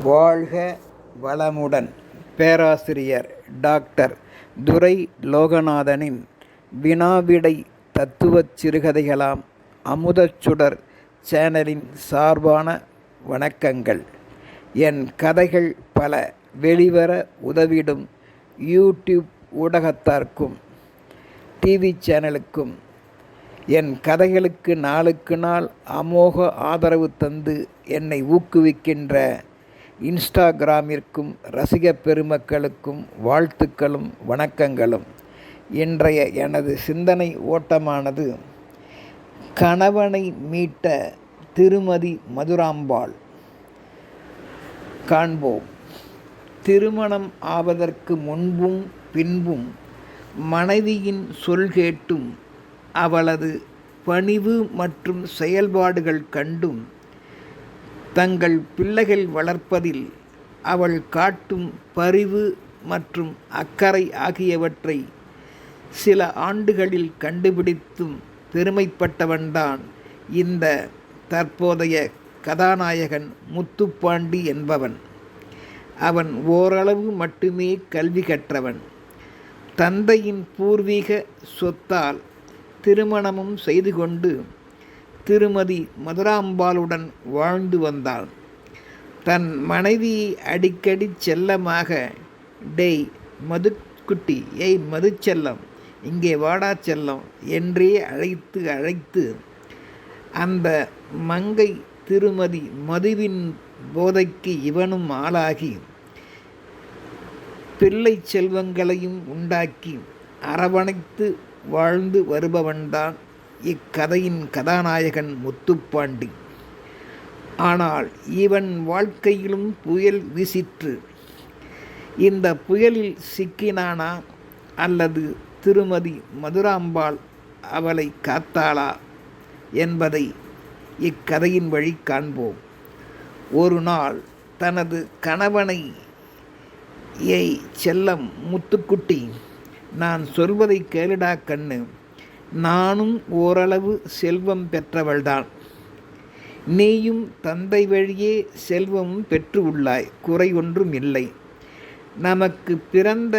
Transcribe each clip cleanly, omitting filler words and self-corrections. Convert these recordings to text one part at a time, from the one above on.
வாழ்க வளமுடன்! பேராசிரியர் டாக்டர் துரை லோகநாதனின் வினாவிடை தத்துவச் சிறுகதைகளாம் அமுதச்சுடர் சேனலின் சார்பான வணக்கங்கள். என் கதைகள் பல வெளிவர உதவிடும் யூடியூப் ஊடகத்தார்க்கும் டிவி சேனலுக்கும் என் கதைகளுக்கு நாளுக்கு நாள் அமோக ஆதரவு தந்து என்னை ஊக்குவிக்கின்ற இன்ஸ்டாகிராமிற்கும் ரசிக பெருமக்களுக்கும் வாழ்த்துக்களும் வணக்கங்களும். இன்றைய எனது சிந்தனை ஓட்டமானது கணவனை மீட்ட திருமதி மதுராம்பாள். காண்போம். திருமணம் ஆவதற்கு முன்பும் பின்பும் மனைவியின் சொல் கேட்டும் அவளது பணிவு மற்றும் செயல்பாடுகள் கண்டும் தங்கள் பிள்ளைகள் வளர்ப்பதில் அவள் காட்டும் பரிவு மற்றும் அக்கறை ஆகியவற்றை சில ஆண்டுகளில் கண்டுபிடித்தும் பெருமைப்பட்டவன்தான் இந்த தற்போதைய கதாநாயகன் முத்துப்பாண்டி என்பவன். அவன் ஓரளவு மட்டுமே கல்வி கற்றவன். தந்தையின் பூர்வீக சொத்தால் திருமணமும் செய்து கொண்டு திருமதி மதுராம்பாளுடன் வாழ்ந்து வந்தான். தன் மனைவியை அடிக்கடி செல்லமாக டேய் மதுக்குட்டி, ஏய் மதுச்செல்லம், இங்கே வாடா செல்லம் என்றே அழைத்து அந்த மங்கை திருமதி மதுவின் போதைக்கு இவனும் ஆளாகி பிள்ளை செல்வங்களையும் உண்டாக்கி அரவணைத்து வாழ்ந்து வருபவன்தான் இக்கதையின் கதாநாயகன் முத்துப்பாண்டி. ஆனால் இவன் வாழ்க்கையிலும் புயல் வீசிற்று. இந்த புயலில் சிக்கினானா அல்லது திருமதி மதுராம்பாள் அவளை காத்தாளா என்பதை இக்கதையின் வழி காண்போம். ஒரு நாள் தனது கணவனை, ஏய் செல்லம் முத்துக்குட்டி, நான் சொல்வதை கேளுடா கண்ணு, நானும் ஓரளவு செல்வம் பெற்றவள்தான். நீயும் தந்தை வழியே செல்வமும் பெற்று உள்ளாய், குறை ஒன்றும் இல்லை. நமக்கு பிறந்த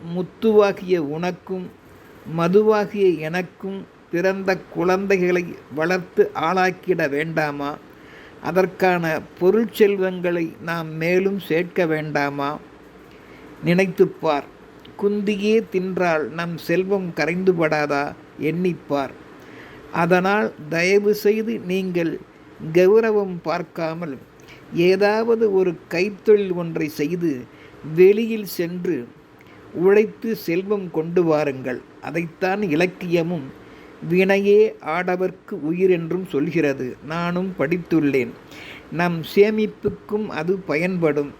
முத்துவாகிய உனக்கும் மதுவாகிய எனக்கும் பிறந்த குழந்தைகளை வளர்த்து ஆளாக்கிட வேண்டாமா? அதற்கான பொருள் செல்வங்களை நாம் மேலும் சேர்க்க வேண்டாமா? நினைத்துப்பார். குந்தியே தின்றால் நம் செல்வம் கரைந்துபடாதா? எண்ணிப்பார். அதனால் தயவு செய்து நீங்கள் கௌரவம் பார்க்காமல் ஏதாவது ஒரு கைத்தொழில் ஒன்றை செய்து வெளியில் சென்று உழைத்து செல்வம் கொண்டு வாருங்கள். அதைத்தான் இலக்கியமும் வினையே ஆடவர்க்கு உயிர் என்றும் சொல்கிறது. நானும் படித்துள்ளேன். நம் சேமிப்புக்கும் அது பயன்படும்.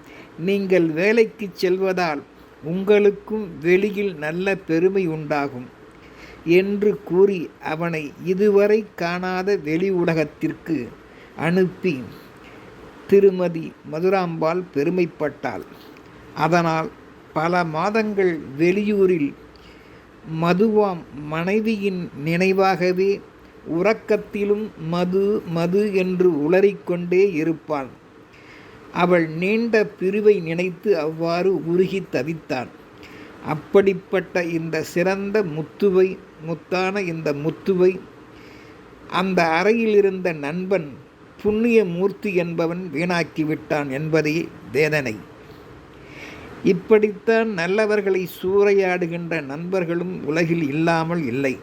நீங்கள் வேலைக்கு செல்வதால் உங்களுக்கும் வெளியில் நல்ல பெருமை உண்டாகும் என்று கூறி அவனை இதுவரை காணாத வெளி உலகத்திற்கு அனுப்பி திருமதி மதுராம்பாள் பெருமைப்பட்டாள். அதனால் பல மாதங்கள் வெளியூரில் மதுவாம் மனைவியின் நினைவாகவே உறக்கத்திலும் மது மது என்று உளறிக்கொண்டே இருப்பான். அவள் நீண்ட பிரிவை நினைத்து அவ்வாறு உருகி தவித்தான். அப்படிப்பட்ட இந்த சிறந்த முத்தான இந்த முத்துவை அந்த அறையில் இருந்த நண்பன் புண்ணியமூர்த்தி என்பவன் வீணாக்கிவிட்டான் என்பதே வேதனை. இப்படித்தான் நல்லவர்களை சூறையாடுகின்ற நண்பர்களும் உலகில் இல்லாமல் இல்லை.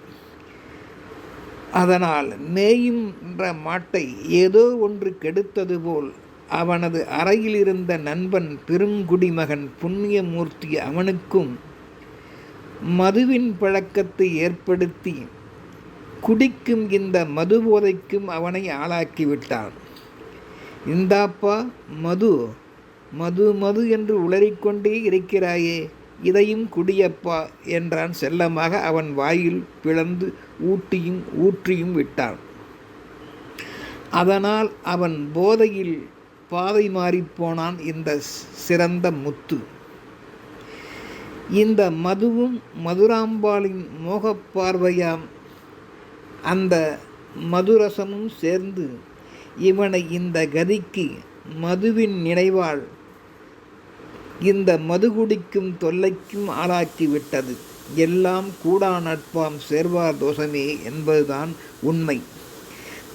அதனால் மேயுன்ற மாட்டை ஏதோ ஒன்று கெடுத்தது போல் அவனது அறையில் இருந்த நண்பன் பெருங்குடிமகன் புண்ணியமூர்த்தி அவனுக்கும் மதுவின் பழக்கத்தை ஏற்படுத்தி குடிக்கும் இந்த மது போதைக்கும் அவனை ஆளாக்கிவிட்டான். இந்தாப்பா மது, மது மது என்று உளறிக்கொண்டே இருக்கிறாயே, இதையும் குடியப்பா என்றான் செல்லமாக. அவன் வாயில் பிளந்து ஊற்றியும் விட்டான். அதனால் அவன் போதையில் பாதை மாறிப்போனான் இந்த சிறந்த முத்து. இந்த மதுவும் மதுராம்பாளின் மோகப்பார்வையாம் அந்த மதுரசமும் சேர்ந்து இவனை இந்த கதிக்கு மதுவின் நினைவால் இந்த மது குடிக்கும் தொல்லைக்கும் ஆளாக்கிவிட்டது. எல்லாம் கூடா நட்பாம் சேர்வார் தோஷமே என்பதுதான் உண்மை.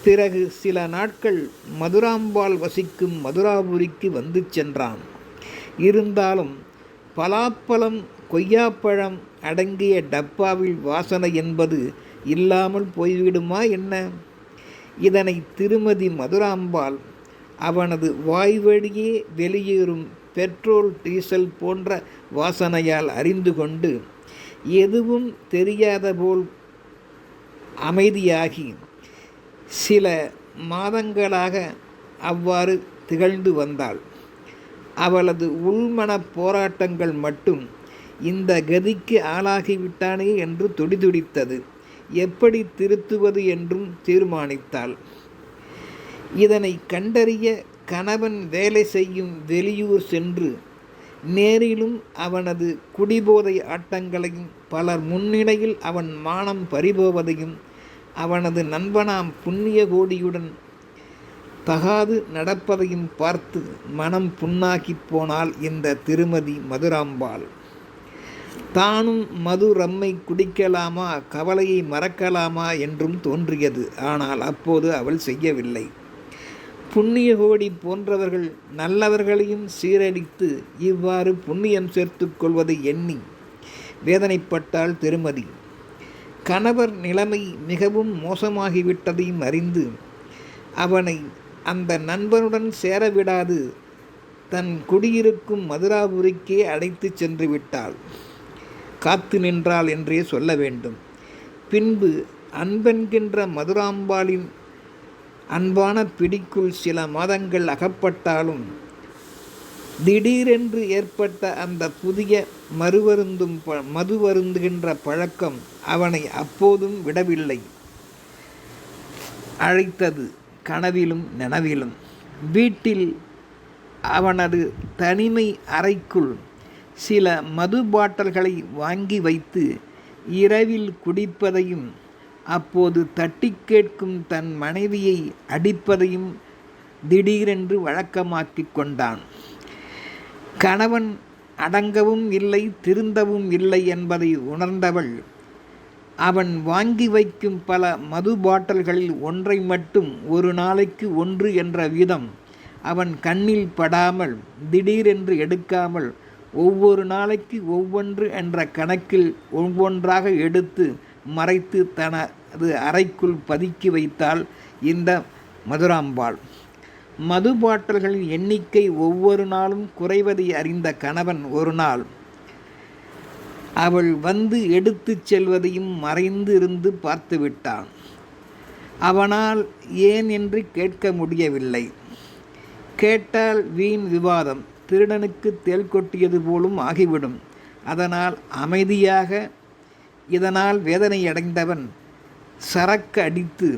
பிறகு சில நாட்கள் மதுராம்பாள் வசிக்கும் மதுராபுரிக்கு வந்து சென்றான். இருந்தாலும் பலாப்பழம் கொய்யாப்பழம் அடங்கிய டப்பாவில் வாசனை என்பது இல்லாமல் போய்விடுமா என்ன? இதனை திருமதி மதுராம்பாள் அவனது வாய்வழியே வெளியேறும் பெட்ரோல் டீசல் போன்ற வாசனையால் அறிந்து கொண்டு எதுவும் தெரியாத போல் அமைதியாகி சில மாதங்களாக அவ்வாறு திகழ்ந்து வந்தாள். அவளது உள்மன போராட்டங்கள் மட்டும் இந்த கதிக்கு ஆளாகிவிட்டானே என்று துடிதுடித்தது. எப்படி திருத்துவது என்றும் தீர்மானித்தாள். இதனை கண்டறிய கணவன் வேலை செய்யும் வெளியூர் சென்று நேரிலும் அவனது குடிபோதை ஆட்டங்களையும் பலர் முன்னிலையில் அவன் மானம் பறிபோவதையும் அவனது நண்பனாம் புண்ணிய கோடியுடன் தகாது நடப்பதையும் பார்த்து மனம் புண்ணாக்கி போனாள் இந்த திருமதி மதுராம்பாள். தானும் மது ரம்மை குடிக்கலாமா, கவலையை மறக்கலாமா என்றும் தோன்றியது. ஆனால் அப்போது அவள் செய்யவில்லை. புண்ணிய கோடி போன்றவர்கள் நல்லவர்களையும் சீரழித்து இவ்வாறு புண்ணியம் சேர்த்து கொள்வதை எண்ணி வேதனைப்பட்டாள் திருமதி. கணவர் நிலைமை மிகவும் மோசமாகிவிட்டதையும் அறிந்து அவனை அந்த நண்பனுடன் சேரவிடாது தன் குடியிருக்கும் மதுராபுரிக்கே அழைத்து சென்று விட்டாள். காத்து நின்றாள் என்றே சொல்ல வேண்டும். பின்பு அன்பென்கின்ற மதுராம்பாளின் அன்பான பிடிக்குள் சில மாதங்கள் அகப்பட்டாலும் திடீரென்று ஏற்பட்ட அந்த புதிய மது வருந்துகின்ற பழக்கம் அவனை அப்போதும் விடவில்லை. அழைத்தது கனவிலும் நனவிலும். வீட்டில் அவனது தனிமை அறைக்குள் சில மது பாட்டல்களை வாங்கி வைத்து இரவில் குடிப்பதையும் அப்போது தட்டி கேட்கும் தன் மனைவியை அடிப்பதையும் திடீரென்று வழக்கமாக்கி கொண்டான். கணவன் அடங்கவும் இல்லை திருந்தவும் இல்லை என்பதை உணர்ந்தவள் அவன் வாங்கி வைக்கும் பல மது பாட்டல்களில் ஒன்றை மட்டும் ஒரு நாளைக்கு 1 என்ற வீதம் அவன் கண்ணில் படாமல் திடீரென்று எடுக்காமல் ஒவ்வொரு நாளைக்கு ஒவ்வொன்று என்ற கணக்கில் ஒவ்வொன்றாக எடுத்து மறைத்து தனது அறைக்குள் பதுக்கி வைத்தாள் இந்த மதுராம்பாள். மது பாட்டல்களின் எண்ணிக்கை ஒவ்வொரு நாளும் குறைவதை அறிந்த கணவன் ஒரு நாள் அவள் வந்து எடுத்து செல்வதையும் மறைந்து இருந்து பார்த்துவிட்டான். அவனால் ஏன் என்று கேட்க முடியவில்லை. கேட்டால் வீண் விவாதம், திருடனுக்கு தேள் கொட்டியது போலும் ஆகிவிடும். அதனால் அமைதியாக இதனால் வேதனையடைந்தவன் சரக்கு அடித்து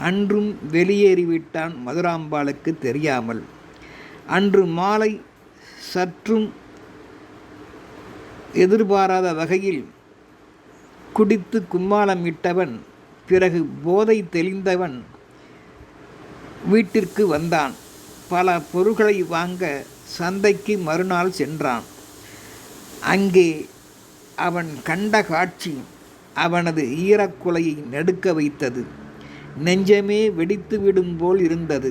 அன்றும் வெளியேறிவிட்டான். மதுராம்பாளுக்கு தெரியாமல் அன்று மாலை சற்றும் எதிர்பாராத வகையில் குடித்து கும்மாளம் இட்டவன் பிறகு போதை தெளிந்தவன் வீட்டிற்கு வந்தான். பல பொருட்களை வாங்க சந்தைக்கு மறுநாள் சென்றான். அங்கே அவன் கண்ட காட்சி அவனது ஈரக்குலையை நடுக்க வைத்தது. நெஞ்சமே வெடித்துவிடும் போல் இருந்தது.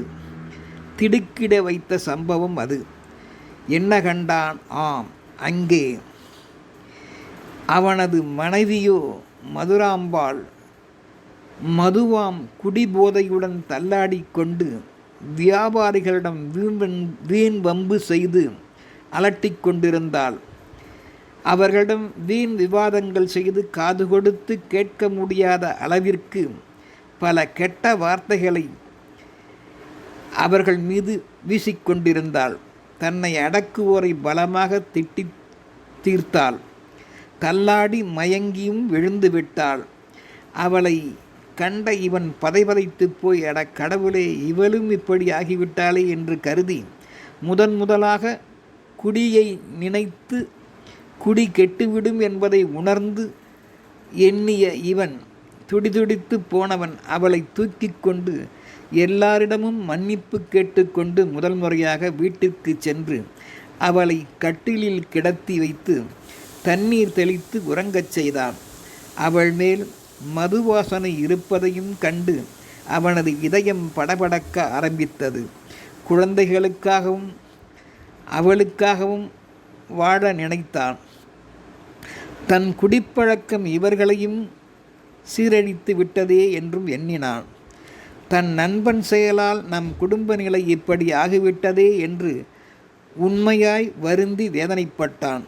திடுக்கிட வைத்த சம்பவம் அது. என்ன கண்டான்? ஆம், அங்கே அவனது மனைவியோ மதுராம்பாள் மதுவாம் குடிபோதையுடன் தள்ளாடி கொண்டு வியாபாரிகளிடம் வீண் வம்பு செய்து அலட்டிக் கொண்டிருந்தாள். அவர்களிடம் வீண் விவாதங்கள் செய்து காது கொடுத்து கேட்க முடியாத அளவிற்கு பல கெட்ட வார்த்தைகளை அவர்கள் மீது வீசிக்கொண்டிருந்தாள். தன்னை அடக்குவோரை பலமாக திட்டி தீர்த்தாள். தள்ளாடி மயங்கியும் விழுந்து விட்டாள். அவளை கண்ட இவன் பதைபதைத்து போய், அட கடவுளே, இவளும் இப்படி ஆகிவிட்டாளே என்று கருதி முதலாக குடியை நினைத்து குடி கெட்டுவிடும் என்பதை உணர்ந்து எண்ணிய இவன் துடிதுடித்து போனவன் அவளை தூக்கி கொண்டு எல்லாரிடமும் மன்னிப்பு கேட்டுக்கொண்டு முதல் முறையாக வீட்டிற்கு சென்று அவளை கட்டிலில் கிடத்தி வைத்து தண்ணீர் தெளித்து உறங்கச் செய்தான். அவள் மேல் மதுவாசனை இருப்பதையும் கண்டு அவனது இதயம் படபடக்க ஆரம்பித்தது. குழந்தைகளுக்காகவும் அவளுக்காகவும் வாழ நினைத்தான். தன் குடிப்பழக்கம் இவர்களையும் சீரழித்து விட்டதே என்றும் எண்ணினான். தன் நண்பன் செயலால் நம் குடும்ப நிலை இப்படி ஆகிவிட்டதே என்று உண்மையாய் வருந்தி வேதனைப்பட்டான்.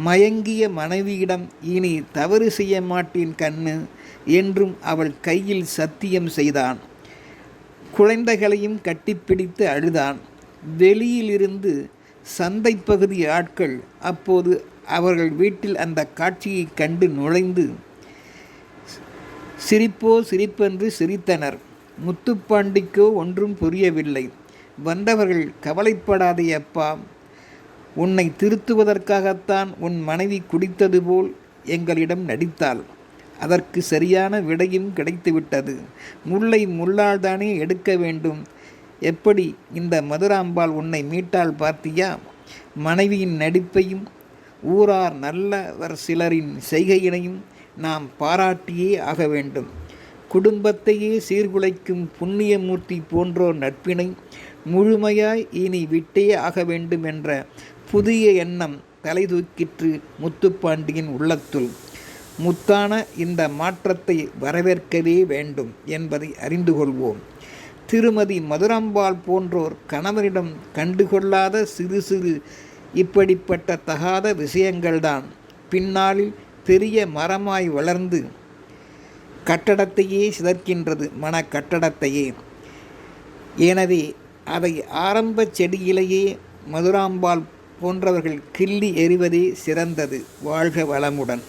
மயங்கிய மனைவியிடம் இனி தவறு செய்ய மாட்டேன் கண்ணு என்றும் அவள் கையில் சத்தியம் செய்தான். குழந்தைகளையும் கட்டிப்பிடித்து அழுதான். வெளியிலிருந்து சந்தை பகுதி ஆட்கள் அப்போது அவர்கள் வீட்டில் அந்த காட்சியை கண்டு நுழைந்து சிரிப்போ சிரிப்பென்று சிரித்தனர். முத்துப்பாண்டிக்கோ ஒன்றும் புரியவில்லை. வந்தவர்கள், கவலைப்படாதே அப்பா, உன்னை திருத்துவதற்காகத்தான் உன் மனைவி குடித்தது போல் எங்களிடம் நடித்தாள். அதற்கு சரியான விடையும் கிடைத்துவிட்டது. முல்லை முள்ளால்தானே எடுக்க வேண்டும். எப்படி இந்த மதுராம்பாள் உன்னை மீட்டால் பார்த்தியா? மனைவியின் நடிப்பையும் ஊரார் நல்லவர் சிலரின் செய்கையினையும் நாம் பாராட்டியே ஆக வேண்டும். குடும்பத்தையே சீர்குலைக்கும் புண்ணியமூர்த்தி போன்றோர் நட்பினை முழுமையாய் இனி விட்டே ஆக வேண்டும் என்ற புதிய எண்ணம் தலைதூக்கிற்று முத்துப்பாண்டியின் உள்ளத்துள். முத்தான இந்த மாற்றத்தை வரவேற்கவே வேண்டும் என்பதை அறிந்து கொள்வோம். திருமதி மதுராம்பாள் போன்றோர் கணவனிடம் கண்டுகொள்ளாத சிறு சிறு இப்படிப்பட்ட தகாத விஷயங்கள்தான் பின்னாளில் பெரிய மரமாய் வளர்ந்து கட்டடத்தையே சிதற்கின்றது, மன கட்டடத்தையே. எனவே அதை ஆரம்ப செடியிலேயே மதுராம்பாள் போன்றவர்கள் கிள்ளி எறிவதே சிறந்தது. வாழ்க வளமுடன்.